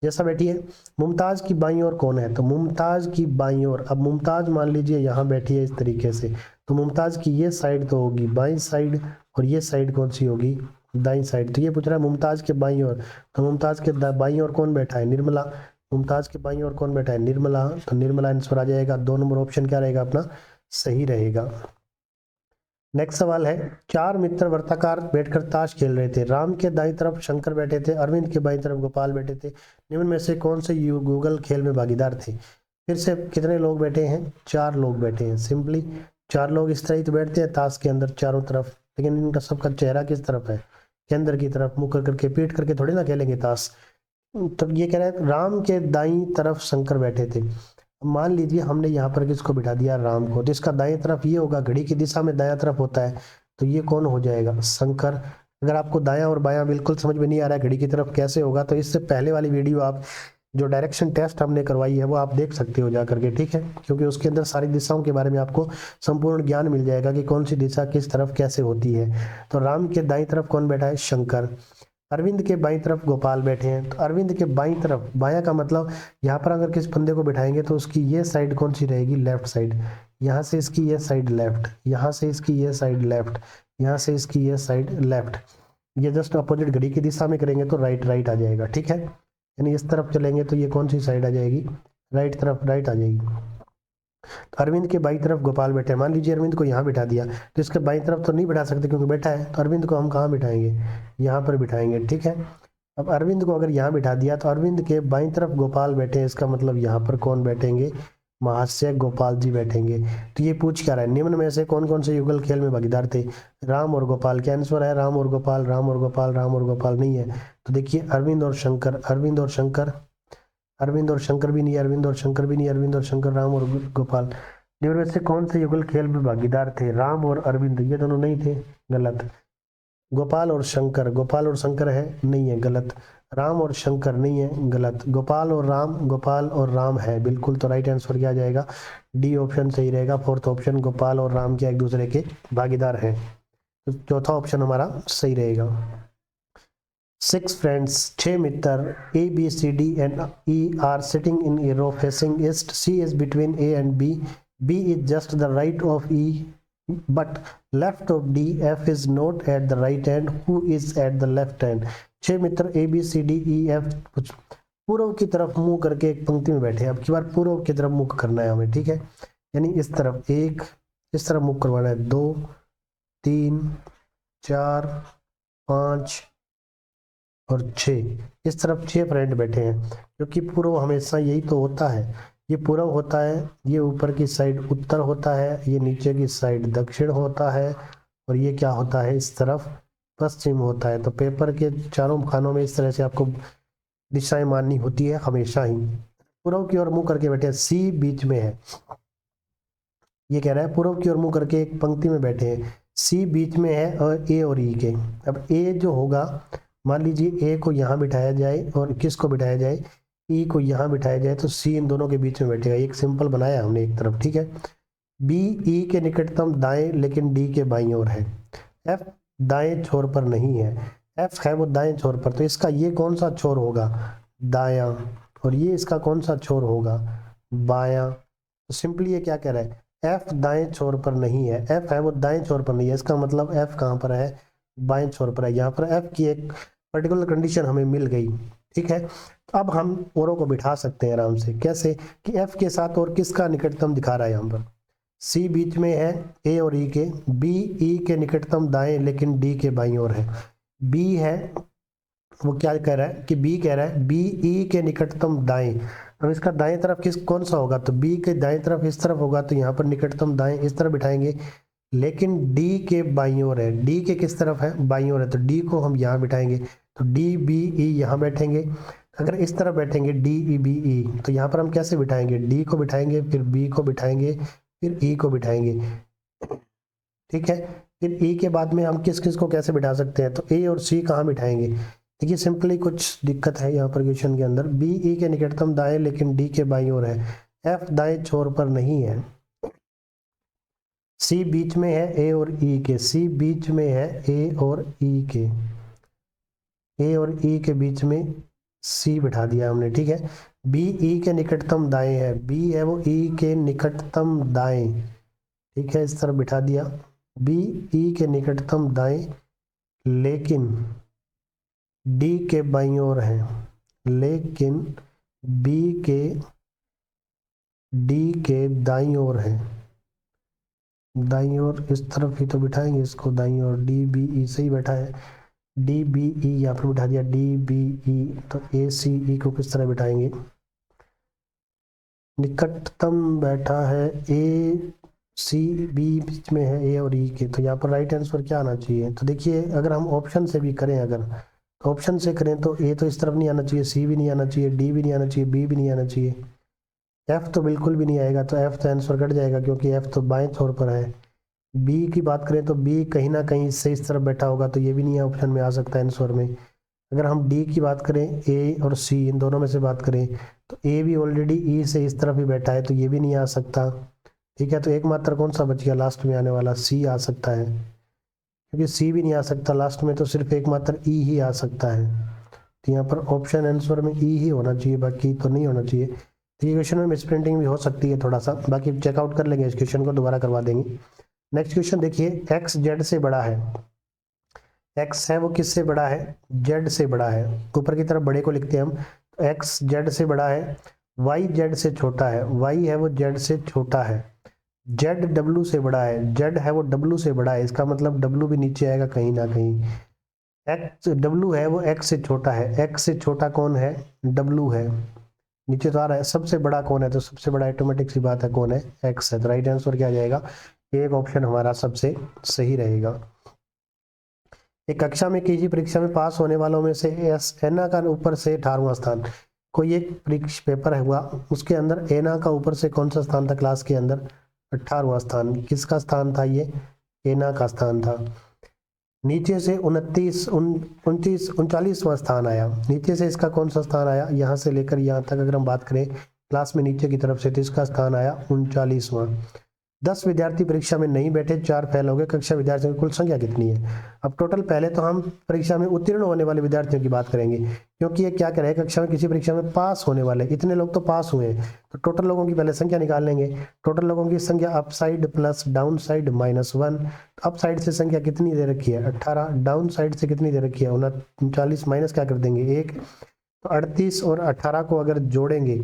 [SPEAKER 1] जैसा बैठी है। मुमताज की बाईं ओर कौन है, तो मुमताज की बाईं ओर, अब मुमताज मान लीजिए यहाँ बैठी है इस तरीके से, तो मुमताज की ये साइड तो होगी बाईं साइड, और ये साइड कौन सी होगी, दाईं साइड। तो ये पूछ रहा है मुमताज के बाईं ओर, तो मुमताज के बाईं ओर कौन बैठा है, निर्मला। मुमताज के बाईं ओर कौन बैठा है, निर्मला। तो निर्मला आंसर आ जाएगा, 2 नंबर ऑप्शन क्या रहेगा अपना, सही रहेगा। नेक्स्ट सवाल है, चार मित्र वृत्ताकार बैठकर ताश खेल रहे थे। राम के दाईं तरफ शंकर बैठे थे, अरविंद के बाईं तरफ गोपाल बैठे थे। निम्न में से कौन से गूगल खेल में भागीदार थे? फिर से कितने लोग बैठे हैं? चार लोग बैठे हैं। सिंपली चार लोग इस तरह ही तो बैठते हैं ताश के अंदर चारों तरफ, लेकिन इनका सबका चेहरा किस तरफ है? केंद्र की तरफ मुंह कर करके, पीट करके थोड़ी ना खेलेंगे ताश। तो ये कह रहा है राम के दाईं तरफ शंकर बैठे थे। मान लीजिए हमने यहाँ पर किसको बिठा दिया? राम को। तो इसका दाएं तरफ ये होगा, घड़ी की दिशा में दायां तरफ होता है, तो ये कौन हो जाएगा? शंकर। अगर आपको दायां और बायां बिल्कुल समझ में नहीं आ रहा है घड़ी की तरफ कैसे होगा, तो इससे पहले वाली वीडियो आप जो डायरेक्शन टेस्ट हमने करवाई है वो आप देख सकते हो जा करके, ठीक है, क्योंकि उसके अंदर सारी दिशाओं के बारे में आपको संपूर्ण ज्ञान मिल जाएगा कि कौन सी दिशा किस तरफ कैसे होती है। तो राम के दाईं तरफ कौन बैठा है? शंकर। अरविंद के बाईं तरफ गोपाल बैठे हैं। तो अरविंद के बाईं तरफ, बायां का मतलब यहाँ पर अगर किस बंदे को बिठाएंगे तो उसकी ये साइड कौन सी रहेगी? Left side. यहाँ से इसकी ये साइड लेफ्ट, यहाँ से इसकी ये साइड लेफ्ट, यहाँ से इसकी ये साइड लेफ्ट। ये जस्ट अपोजिट घड़ी की दिशा में करेंगे तो राइट राइट आ जाएगा, ठीक है। यानी इस तरफ चलेंगे तो ये कौन सी साइड आ जाएगी? राइट तरफ, राइट आ जाएगी। तो अरविंद के बाई तरफ गोपाल बैठे हैं। मान लीजिए अरविंद को यहाँ बिठा दिया, तो इसके बाई तरफ तो नहीं बिठा सकते क्योंकि बैठा है, तो अरविंद को हम कहाँ बिठाएंगे? यहाँ पर बिठाएंगे, ठीक है। अब अरविंद को अगर यहाँ बिठा दिया तो अरविंद के बाई तरफ गोपाल बैठे हैं, इसका मतलब यहाँ पर कौन बैठेंगे? महाशय गोपाल जी बैठेंगे। तो ये पूछ क्या रहा है? निम्न में से कौन कौन से युगल खेल में भागीदार थे? राम और गोपाल। क्या आंसर है? राम और गोपाल, राम और गोपाल, राम और गोपाल नहीं है। तो देखिए अरविंद और शंकर, अरविंद और शंकर, अरविंद और शंकर भी नहीं, अरविंद और शंकर भी नहीं, अरविंद और शंकर, राम और गोपाल। निम्न में से कौन से युगल खेल में भागीदार थे? राम और अरविंद, ये दोनों नहीं थे, गलत। गोपाल और शंकर, गोपाल और शंकर है, नहीं है, गलत। राम और शंकर नहीं है, गलत। गोपाल और राम, गोपाल और राम है, बिल्कुल। तो राइट आंसर क्या आ जाएगा? डी ऑप्शन सही रहेगा। फोर्थ ऑप्शन, गोपाल और राम क्या एक दूसरे के भागीदार हैं। तो चौथा ऑप्शन हमारा सही रहेगा। 6 friends, 6 Mitra, A, B, C, D and E are sitting in a row facing east. C is between A and B. B is just the right of E, but left of D. F is not at the right hand. Who is at the left hand? 6 Mitra A, B, C, D, E, F कुछ पूर्व की तरफ मुंह करके एक पंक्ति में बैठे हैं। अब की बार पूर्व की तरफ मुख करना है हमें, ठीक है। यानी इस तरफ एक, इस तरफ मुख करवाना है 2, 3, 4, 5 और 6। इस तरफ 6 फ्रेंड बैठे हैं, क्योंकि पूर्व हमेशा यही तो होता है। ये पूर्व होता है, ये ऊपर की साइड उत्तर होता है, ये नीचे की साइड दक्षिण होता है, और ये क्या होता है? इस तरफ पश्चिम होता है। तो पेपर के चारों खानों में इस तरह से आपको दिशाएं माननी होती है हमेशा ही। पूर्व की ओर मुंह करके बैठे हैं, सी बीच में है। ये कह रहा है पूर्व की ओर मुंह करके एक पंक्ति में बैठे हैं, सी बीच में है और ए और ई के। अब ए जो होगा, मान लीजिए ए को यहाँ बिठाया जाए और किसको बिठाया जाए? ई को यहाँ बिठाया जाए, तो सी इन दोनों के बीच में बैठेगा। एक सिंपल बनाया हमने एक तरफ, ठीक है। बी ई के निकटतम दाएं लेकिन डी के बाईं ओर है। एफ दाएं छोर पर नहीं है, एफ है वो दाएं छोर पर, तो इसका ये कौन सा छोर होगा? दायां। और ये इसका कौन सा छोर होगा? बायां। तो सिंपली ये क्या कह रहा है? एफ दाएं छोर पर नहीं है, एफ है वो दाएं छोर पर नहीं है, इसका मतलब एफ कहाँ पर है? बाएं छोर पर है। यहाँ पर एफ की एक पर्टिकुलर कंडीशन हमें मिल गई, ठीक है। तो अब हम औरों को बिठा सकते हैं आराम से। कैसे? कि एफ के साथ और किसका निकटतम दिखा रहा है यहाँ पर? सी बीच में है ए और ई के, बी ई के निकटतम दाएं लेकिन डी के बाईं ओर है। बी है वो क्या कह रहा है? कि बी कह रहा है बी ई के निकटतम दाएं। अब इसका दाएं तरफ किस कौन सा होगा? तो बी के दाएं तरफ इस तरफ होगा, तो यहाँ पर निकटतम दाएं इस तरफ बिठाएंगे, लेकिन डी के बाईं ओर है। डी के किस तरफ है? बाईं ओर है, तो डी को हम यहाँ बिठाएंगे, तो डी बी ई यहाँ बैठेंगे। अगर इस तरफ बैठेंगे डी ई बी ई, तो यहाँ पर हम कैसे बिठाएंगे? डी को बिठाएंगे, फिर बी को बिठाएंगे, फिर ई को बिठाएंगे, ठीक है। फिर ई के बाद में हम किस किस को कैसे बिठा सकते हैं? तो ए और सी कहाँ बिठाएंगे? देखिए सिंपली कुछ दिक्कत है यहाँ पर क्वेश्चन के अंदर। बी ई के निकटतम दाएं लेकिन डी के बाईं ओर है, एफ दाएं छोर पर नहीं है, सी बीच में है ए और ई के, सी बीच में है ए और ई के, ए और ई के बीच में सी बिठा दिया हमने, ठीक है। बी ई के निकटतम दाएं है, बी है वो ई के निकटतम दाएं, ठीक है, इस तरह बिठा दिया। बी ई के निकटतम दाएं लेकिन डी के बाईं ओर है, लेकिन बी के डी के दाईं ओर है। दाईं ओर इस तरफ ही तो बिठाएंगे इसको, दाईं ओर डी बी ई से ही बैठा है, डी बी ई यहाँ पर बिठा दिया, डी बी ई, तो ए सी ई को किस तरह बिठाएंगे, निकटतम बैठा है ए सी, बी बीच में है ए और ई के, तो यहाँ पर राइट आंसर क्या आना चाहिए। तो देखिए अगर हम ऑप्शन से भी करें, अगर ऑप्शन से करें तो ए तो इस तरफ नहीं आना चाहिए, सी भी नहीं आना चाहिए, डी भी नहीं आना चाहिए, बी भी नहीं आना चाहिए, एफ तो बिल्कुल भी नहीं आएगा, तो एफ तो आंसर कट जाएगा क्योंकि एफ तो बाएं छोर पर है। बी की बात करें तो बी कहीं ना कहीं से इस तरफ बैठा होगा, तो ये भी नहीं ऑप्शन में आ सकता है आंसर में। अगर हम डी की बात करें, ए और सी इन दोनों में से बात करें, तो ए भी ऑलरेडी ई से इस तरफ ही बैठा है, तो ये भी नहीं आ सकता। ठीक है, तो एकमात्र कौन सा बच गया लास्ट में आने वाला, सी आ सकता है, क्योंकि सी भी नहीं आ सकता लास्ट में, तो सिर्फ एकमात्र ई ही आ सकता है। तो यहाँ पर ऑप्शन आंसर में ई ही होना चाहिए, बाकी तो नहीं होना चाहिए। तो ये क्वेश्चन में मिसप्रिंटिंग भी हो सकती है थोड़ा सा, बाकी चेकआउट कर लेंगे, इस क्वेश्चन को दोबारा करवा देंगे। नेक्स्ट क्वेश्चन देखिए, एक्स जेड से बड़ा है, एक्स है वो किससे बड़ा है, जेड से बड़ा है, ऊपर की तरफ बड़े को लिखते हैं हम, एक्स जेड से बड़ा है, वाई जेड से छोटा है, वाई है वो जेड से छोटा है, जेड डब्लू से बड़ा है, जेड है वो डब्लू से बड़ा है, इसका मतलब डब्लू भी नीचे आएगा कहीं ना कहीं, एक्स डब्लू है वो एक्स से छोटा है, एक्स से छोटा कौन है, डब्लू है, नीचे तो आ रहा है, सबसे बड़ा कौन है, तो सबसे बड़ा ऑटोमेटिक सी बात है कौन है, एक्स है, तो राइट आंसर क्या आ जाएगा, एक ऑप्शन हमारा सबसे सही रहेगा। एक कक्षा में किसी परीक्षा में पास होने वालों में से एस एना का ऊपर से 18वां स्थान, कोई एक परीक्षा पेपर हुआ उसके अंदर एना का ऊपर से कौन सा स्थान था क्लास के अंदर, 18वां स्थान, किसका स्थान था ये, एना का स्थान था। नीचे से 39वां स्थान आया, नीचे से इसका कौन सा स्थान आया, यहाँ से लेकर यहाँ तक अगर हम बात करें क्लास में नीचे की तरफ से, तो इसका स्थान आया 39वां। 10 विद्यार्थी परीक्षा में नहीं बैठे, 4 फेल हो गए, कक्षा विद्यार्थियों की कुल संख्या कितनी है। अब टोटल पहले तो हम परीक्षा में उत्तीर्ण होने वाले विद्यार्थियों की बात करेंगे, क्योंकि ये क्या करें, कक्षा में किसी परीक्षा में पास होने वाले, इतने लोग तो पास हुए हैं, तो टोटल लोगों की पहले संख्या निकाल लेंगे। टोटल लोगों की संख्या up side plus down side -1, up side से संख्या कितनी दे रखी है 18, डाउन साइड से कितनी दे रखी है 39, माइनस क्या कर देंगे 1, तो 38 और 18 को अगर जोड़ेंगे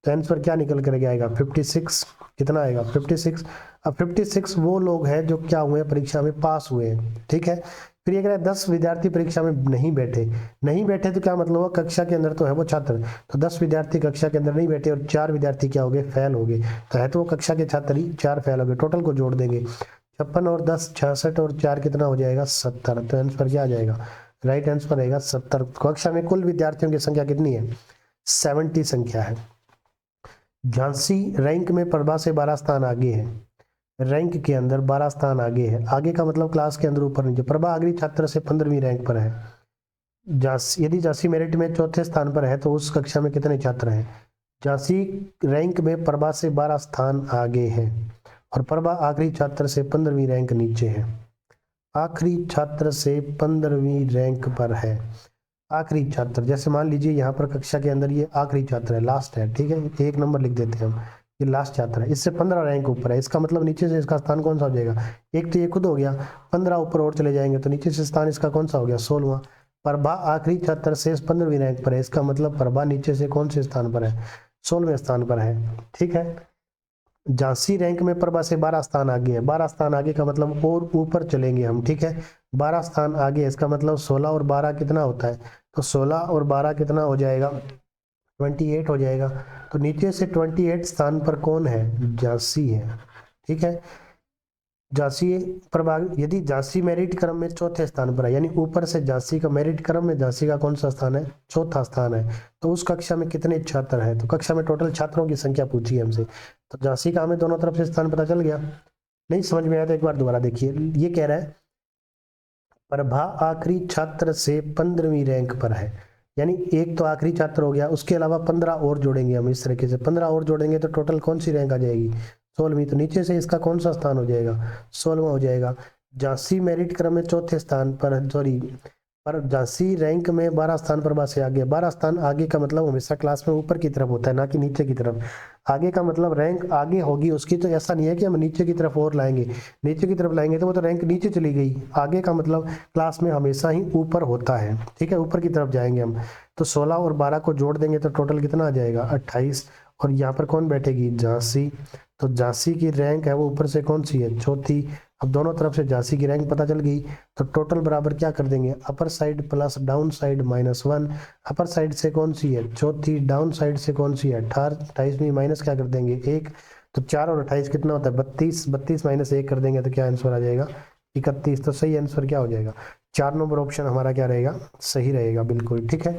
[SPEAKER 1] तो आंसर क्या निकल कर आएगा 56, कितना आएगा 56। अब 56 वो लोग हैं जो क्या हुए परीक्षा में पास हुए हैं, ठीक है। फिर ये कह रहे हैं 10 विद्यार्थी परीक्षा में नहीं बैठे, नहीं बैठे तो क्या मतलब हुआ, कक्षा के अंदर तो है वो छात्र, तो 10 विद्यार्थी कक्षा के अंदर नहीं बैठे और 4 विद्यार्थी क्या हो गए, फेल हो गए, तो है तो वो कक्षा के छात्र ही, 4 फेल हो गए, टोटल को जोड़ देंगे 56 और 10 66 और 4 कितना हो जाएगा 70, तो आंसर क्या आ जाएगा, राइट आंसर रहेगा 70। कक्षा में कुल विद्यार्थियों की संख्या कितनी है, 70 संख्या है। झांसी रैंक में प्रभा से 12 स्थान आगे है, रैंक के अंदर 12 स्थान आगे है, आगे का मतलब क्लास के अंदर ऊपर नीचे, प्रभा अगली छात्र से 15वीं रैंक पर है। झांसी, यदि झांसी मेरिट में चौथे स्थान पर है तो उस कक्षा में कितने छात्र हैं, झांसी रैंक में प्रभा से 12 स्थान आगे है और प्रभा आखिरी छात्र से 15वीं रैंक नीचे है, आखिरी छात्र से 15वीं रैंक पर है, आखिरी छात्र, जैसे मान लीजिए यहाँ पर कक्षा के अंदर ये आखिरी छात्र है, लास्ट है, ठीक है, 1 नंबर लिख देते हैं हम, ये लास्ट छात्र है, इससे 15 रैंक ऊपर है, इसका मतलब नीचे से इसका स्थान कौन सा हो जाएगा, एक तो ये खुद हो गया, 15 ऊपर और चले जाएंगे तो नीचे से स्थान इसका कौन सा हो गया 16वां। प्रभा आखिरी छात्र से 15वीं रैंक पर है, इसका मतलब प्रभा नीचे से कौन से स्थान पर है, 16वें स्थान पर है, ठीक है। झांसी रैंक में प्रभा से 12 स्थान आगे है, 12 स्थान आगे का मतलब और ऊपर चलेंगे हम, ठीक है, 12 स्थान आगे, इसका मतलब 16 और 12 कितना होता है, तो 16 और 12 कितना हो जाएगा 28 हो जाएगा, तो नीचे से 28 स्थान पर कौन है, झांसी है, ठीक है। झांसी प्रभाग, यदि झांसी मेरिट क्रम में चौथे स्थान पर है, यानी ऊपर से झांसी का मेरिट क्रम में झांसी का कौन सा स्थान है, चौथा स्थान है, तो उस कक्षा में कितने छात्र हैं, तो कक्षा में टोटल छात्रों की संख्या पूछी है हमसे, तो झांसी का हमें दोनों तरफ से स्थान पता चल गया। नहीं समझ में आया तो एक बार दोबारा देखिए, ये कह रहा है प्रभा आखिरी छात्र से 15वीं रैंक पर है, यानी एक तो आखिरी छात्र हो गया, उसके अलावा 15 और जोड़ेंगे हम, इस तरीके से 15 और जोड़ेंगे तो टोटल कौन सी रैंक आ जाएगी 16वीं, तो नीचे से इसका कौन सा स्थान हो जाएगा 16वां हो जाएगा। झांसी मेरिट क्रम में चौथे स्थान पर, सॉरी पर झांसी रैंक में 12 स्थान पर से आगे, 12 स्थान आगे का मतलब हमेशा क्लास में ऊपर की तरफ होता है ना कि नीचे की तरफ, आगे का मतलब रैंक आगे होगी उसकी, तो ऐसा नहीं है कि हम नीचे की तरफ और लाएंगे, नीचे की तरफ लाएंगे तो वो तो रैंक नीचे चली गई, आगे का मतलब क्लास में हमेशा ही ऊपर होता है, ठीक है, ऊपर की तरफ जाएंगे हम, तो 16 और 12 को जोड़ देंगे तो टोटल कितना आ जाएगा 28, और यहाँ पर कौन बैठेगी झांसी, तो झांसी की रैंक है वो ऊपर से कौन सी है, चौथी। अब दोनों तरफ से झांसी की रैंक पता चल गई, तो टोटल बराबर क्या कर देंगे, upper side plus down side -1। Upper side से कौन सी है, चौथी, डाउन साइड से कौन सी है, 28 में माइनस क्या कर देंगे, 1। तो 4 और 28 कितना होता है, 32। 32 माइनस 1 कर देंगे तो क्या आंसर आ जाएगा, 31। तो सही आंसर क्या हो जाएगा, 4 नंबर ऑप्शन हमारा क्या रहेगा, सही रहेगा, बिल्कुल ठीक है।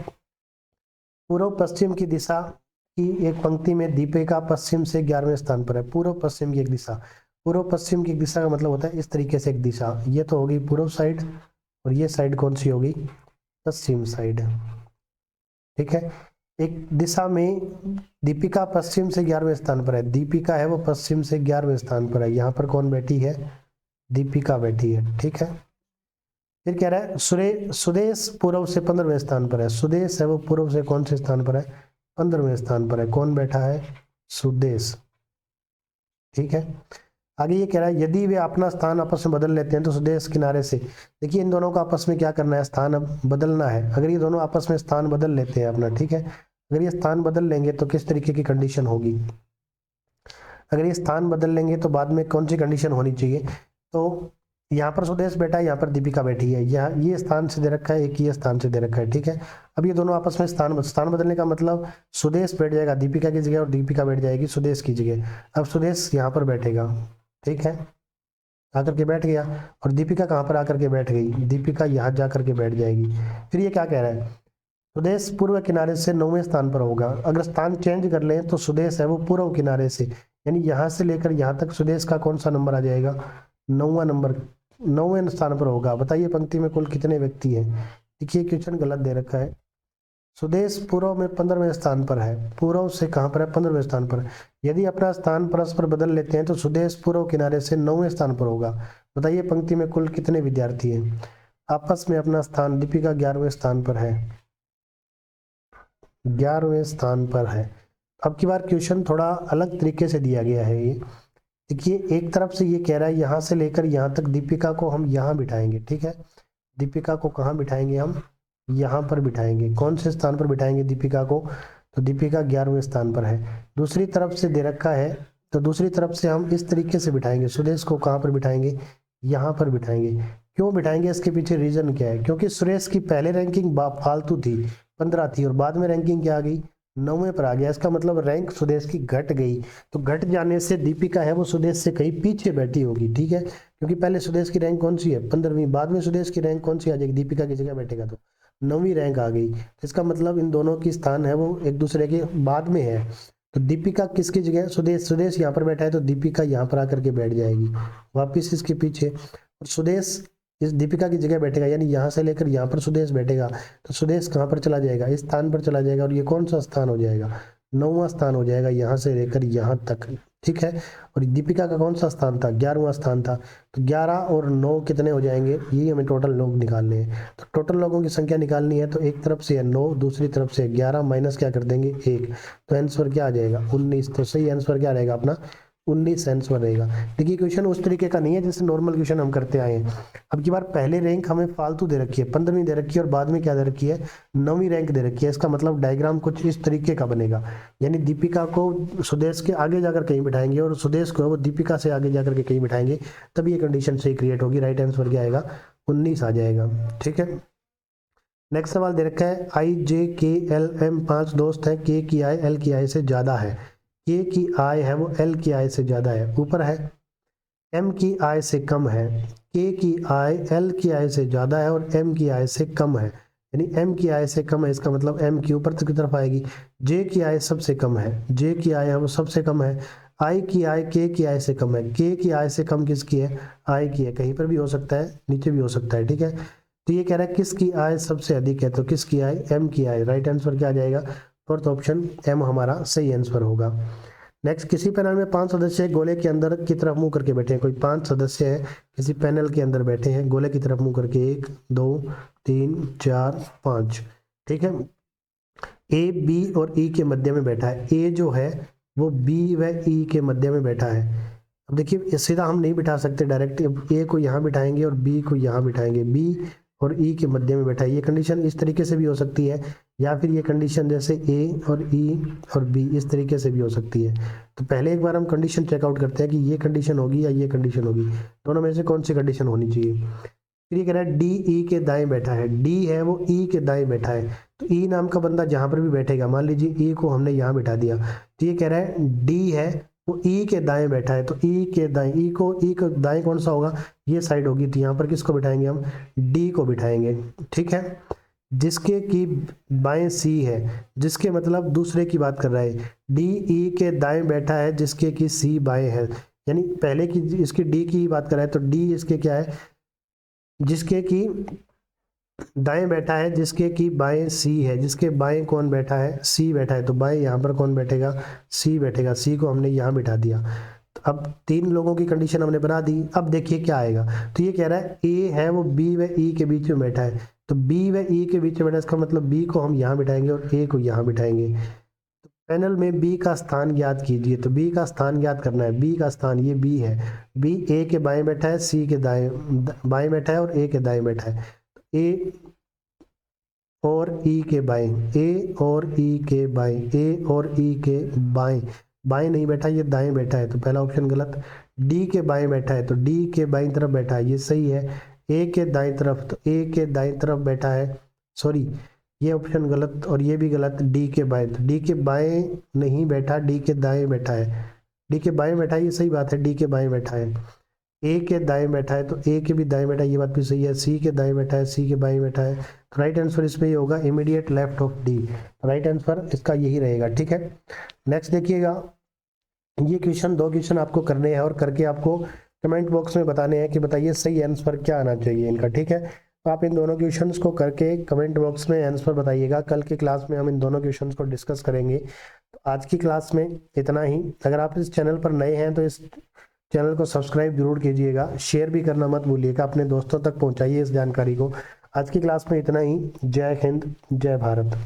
[SPEAKER 1] पूर्व पश्चिम की दिशा की एक पंक्ति में दीपिका पश्चिम से 11वें स्थान पर है। पूर्व पश्चिम की एक दिशा, पूर्व पश्चिम की एक दिशा का मतलब होता है इस तरीके से एक दिशा, ये तो होगी पूर्व साइड और ये साइड कौन सी होगी, पश्चिम साइड, ठीक है। एक दिशा में दीपिका पश्चिम से 11वें स्थान पर है, दीपिका है वो पश्चिम से 11वें स्थान पर है, यहाँ पर कौन बैठी है, दीपिका बैठी है, ठीक है। फिर कह रहा है सुदेश पूर्व से 15वें स्थान पर है, सुदेश है वो पूर्व से कौन से स्थान पर है, 15वें स्थान पर है, कौन बैठा है, सुदेश, ठीक है। आगे ये कह रहा है यदि वे अपना स्थान आपस में बदल लेते हैं तो सुदेश किनारे से, देखिए इन दोनों को आपस में क्या करना है, स्थान अब बदलना है। अगर ये दोनों आपस में स्थान बदल लेते हैं अपना, ठीक है, अगर ये स्थान बदल लेंगे तो किस तरीके की कंडीशन होगी, अगर ये स्थान बदल लेंगे तो बाद में कौन सी कंडीशन होनी चाहिए, तो यहाँ पर सुदेश बैठा है, यहाँ पर दीपिका बैठी है, यहाँ ये स्थान से दे रखा है, एक ये स्थान से दे रखा है, ठीक है। अब ये दोनों आपस में स्थान बदलने का मतलब सुदेश बैठ जाएगा दीपिका की जगह और दीपिका बैठ जाएगी सुदेश की जगह। अब सुदेश यहाँ पर बैठेगा, ठीक है, आकर के बैठ गया, और दीपिका कहाँ पर आकर के बैठ गई, दीपिका यहाँ जा करके बैठ जाएगी। फिर ये क्या कह रहा है, सुदेश पूर्व किनारे से 9वें स्थान पर होगा। अगर स्थान चेंज कर लें तो सुदेश है वो पूर्व किनारे से, यानी यहाँ से लेकर यहाँ तक सुदेश का कौन सा नंबर आ जाएगा, 9वां नंबर, 9वें स्थान पर होगा। बताइए पंक्ति में कुल कितने व्यक्ति हैं, देखिए क्वेश्चन गलत दे रखा है, सुदेश पूर्व में 15वें स्थान पर है, पूर्व से कहाँ पर है, 15वें स्थान पर। यदि अपना स्थान परस्पर बदल लेते हैं तो सुदेश पूर्व किनारे से 9वें स्थान पर होगा। बताइए पंक्ति में कुल कितने विद्यार्थी हैं आपस में अपना स्थान, दीपिका 11वें स्थान पर है, 11वें स्थान पर है। अब की बार क्वेश्चन थोड़ा अलग तरीके से दिया गया है। ये देखिए एक तरफ से ये कह रहा है यहाँ से लेकर यहाँ तक दीपिका को हम यहाँ बिठाएंगे, ठीक है, दीपिका को कहाँ बिठाएंगे, हम यहाँ पर बिठाएंगे। कौन से स्थान पर बिठाएंगे दीपिका को, तो दीपिका 11वें स्थान पर है। दूसरी तरफ से दे रखा है, तो दूसरी तरफ से हम इस तरीके से बिठाएंगे, सुरेश को कहाँ पर बिठाएंगे, यहाँ पर बिठाएंगे। क्यों बिठाएंगे, इसके पीछे रीजन क्या है, क्योंकि सुरेश की पहले रैंकिंग फालतू थी, 15 थी, और बाद में रैंकिंग क्या आ गई, 9वें पर आ गया। इसका मतलब रैंक सुदेश की घट गई, तो घट जाने से दीपिका है वो सुदेश से कहीं पीछे बैठी होगी, ठीक है, क्योंकि पहले सुदेश की रैंक कौन सी है, 15वीं, बाद में सुदेश की रैंक कौन सी आ जाएगी, दीपिका की जगह बैठेगा तो 9वीं रैंक आ गई। तो इसका मतलब इन दोनों की स्थान है वो एक दूसरे के बाद में है। तो दीपिका किसकी जगह, सुदेश यहाँ पर बैठा है तो दीपिका यहाँ पर आकर के बैठ जाएगी वापिस इसके पीछे, और सुदेश इस दीपिका की जगह बैठेगा, यानी यहाँ से लेकर यहाँ पर सुदेश बैठेगा, तो सुदेश कहाँ पर चला जाएगा, इस स्थान पर चला जाएगा, और ये कौन सा स्थान हो जाएगा, 9वां स्थान हो जाएगा, यहाँ से लेकर यहाँ तक, ठीक है। और दीपिका का कौन सा स्थान था, 11वां स्थान था, तो 11 और 9 कितने हो जाएंगे, यही हमें टोटल लोग निकालने हैं। तो टोटल लोगों की संख्या निकालनी है, तो एक तरफ से है 9, दूसरी तरफ से 11, माइनस क्या कर देंगे 1, तो आंसर क्या आ जाएगा 19। तो सही आंसर क्या रहेगा अपना 19 आंसर रहेगा। देखिए क्वेश्चन उस तरीके का नहीं है जैसे नॉर्मल क्वेश्चन हम करते आए हैं। अब की बार पहले रैंक हमें फालतू दे रखी है, 15वीं दे रखी है, और बाद में क्या दे रखी है, 9वीं रैंक दे रखी है। इसका मतलब डायग्राम कुछ इस तरीके का बनेगा, यानी दीपिका को सुदेश के आगे जाकर कहीं बिठाएंगे और सुदेश को वो दीपिका से आगे जाकर के कहीं बिठाएंगे, तभी ये कंडीशन सही क्रिएट होगी। राइट आंसर क्या आएगा 19 आ जाएगा, ठीक है। नेक्स्ट सवाल दे रखा है IJKLM 5 दोस्त हैं, K की आय L की आय से ज्यादा है, K की आय है वो L की आय से ज्यादा है, ऊपर है M की आय से कम है, K की आय L की आय से ज्यादा है और M की आय से कम है, यानी M की आय से कम है, इसका मतलब M की ऊपर की तरफ आएगी। J की आय सबसे कम है, J की आय है वो सबसे कम है। I की आय K की आय से कम है, K की आय से कम किसकी है, I की है, कहीं पर भी हो सकता है, नीचे भी हो सकता है, ठीक है। तो ये कह रहा है किसकी आय सबसे अधिक है, तो किसकी आय, M की आय। राइट आंसर क्या आ जाएगा, फोर्थ ऑप्शन M हमारा सही आंसर होगा। नेक्स्ट, किसी पैनल में 5 सदस्य गोले के अंदर की तरफ मुंह करके बैठे हैं, कोई 5 सदस्य है किसी पैनल के अंदर बैठे हैं गोले की तरफ मुंह करके, 1 2 3 4 5, ठीक है। A B और E के मध्य में बैठा है, A जो है वो B व E के मध्य में बैठा है। अब देखिए सीधा हम नहीं बिठा सकते डायरेक्ट, A को यहाँ बिठाएंगे और B को यहाँ बिठाएंगे, B और E के मध्य में बैठा है। ये कंडीशन इस तरीके से भी हो सकती है, या फिर ये कंडीशन जैसे ए और ई और बी इस तरीके से भी हो सकती है। तो पहले एक बार हम कंडीशन चेकआउट करते हैं कि ये कंडीशन होगी या ये कंडीशन होगी, दोनों में से कौन सी कंडीशन होनी चाहिए। फिर ये कह रहा है डी ई के दाएं बैठा है, डी है वो ई के दाएं बैठा है, तो ई नाम का बंदा जहां पर भी बैठेगा, मान लीजिए ई को हमने यहाँ बैठा दिया, तो ये कह रहा है डी है वो ई के दाएं बैठा है, तो ई के दाएं, ई को दाएं कौन सा होगा, ये साइड होगी, तो यहाँ पर किसको बिठाएंगे हम, डी को बिठाएंगे। ठीक है, जिसके की बाएं सी है, जिसके मतलब दूसरे की बात कर रहा है, डी ई के दाएं बैठा है जिसके की सी बाएं है, यानी पहले की इसकी डी की बात कर रहा है, तो डी इसके क्या है, जिसके की दाएं बैठा है जिसके की बाएं सी है, जिसके बाएं कौन बैठा है, सी बैठा है, तो बाएं यहाँ पर कौन बैठेगा, सी बैठेगा, सी को हमने यहाँ बिठा दिया। तो अब 3 लोगों की कंडीशन हमने बना दी। अब देखिए क्या आएगा, तो ये कह रहा है ए है वो बी व ई के बीच में बैठा है, तो बी व ई के बीच में बैठा है, इसका मतलब बी को हम यहाँ बिठाएंगे और ए को यहाँ बिठाएंगे। तो पैनल में बी का स्थान ज्ञात कीजिए, तो बी का स्थान ज्ञात करना है, बी का स्थान ये बी है, बी ए के बाएं बैठा है, सी के बाएं बैठा है और ए के दाएं बैठा है, ए और ई के बाएं, ए और ई के बाएं, ए और ई के बाएं, बाएं नहीं बैठा ये दाएं बैठा है, तो पहला ऑप्शन गलत। डी के बाएं बैठा है, तो डी के बाएं तरफ बैठा है, ये सही है। ए के दाएं तरफ, तो ए के दाएं तरफ बैठा है, सॉरी ये ऑप्शन गलत और ये भी गलत। डी के बाएं, तो डी के बाएं नहीं बैठा, डी के दाएं बैठा है, डी के बाएं बैठा है, ये सही बात है, डी के बाएं बैठा है। ए के दाएं बैठा है, तो ए के भी दाएं बैठा है, ये बात भी सही है। सी के दाएं बैठा है, सी के बाएं बैठा है, तो राइट आंसर इसमें ये होगा immediate left of D, right answer इसका यही रहेगा। ठीक है, नेक्स्ट देखिएगा, ये क्वेश्चन 2 क्वेश्चन आपको करने हैं और करके आपको कमेंट बॉक्स में बताने हैं कि बताइए सही आंसर क्या आना चाहिए इनका। ठीक है, तो आप इन दोनों क्वेश्चंस को करके कमेंट बॉक्स में आंसर बताइएगा। कल की क्लास में हम इन दोनों क्वेश्चंस को डिस्कस करेंगे। तो आज की क्लास में इतना ही। अगर आप इस चैनल पर नए हैं तो इस चैनल को सब्सक्राइब जरूर कीजिएगा, शेयर भी करना मत भूलिएगा, अपने दोस्तों तक पहुंचाइए इस जानकारी को। आज की क्लास में इतना ही। जय हिंद, जय भारत।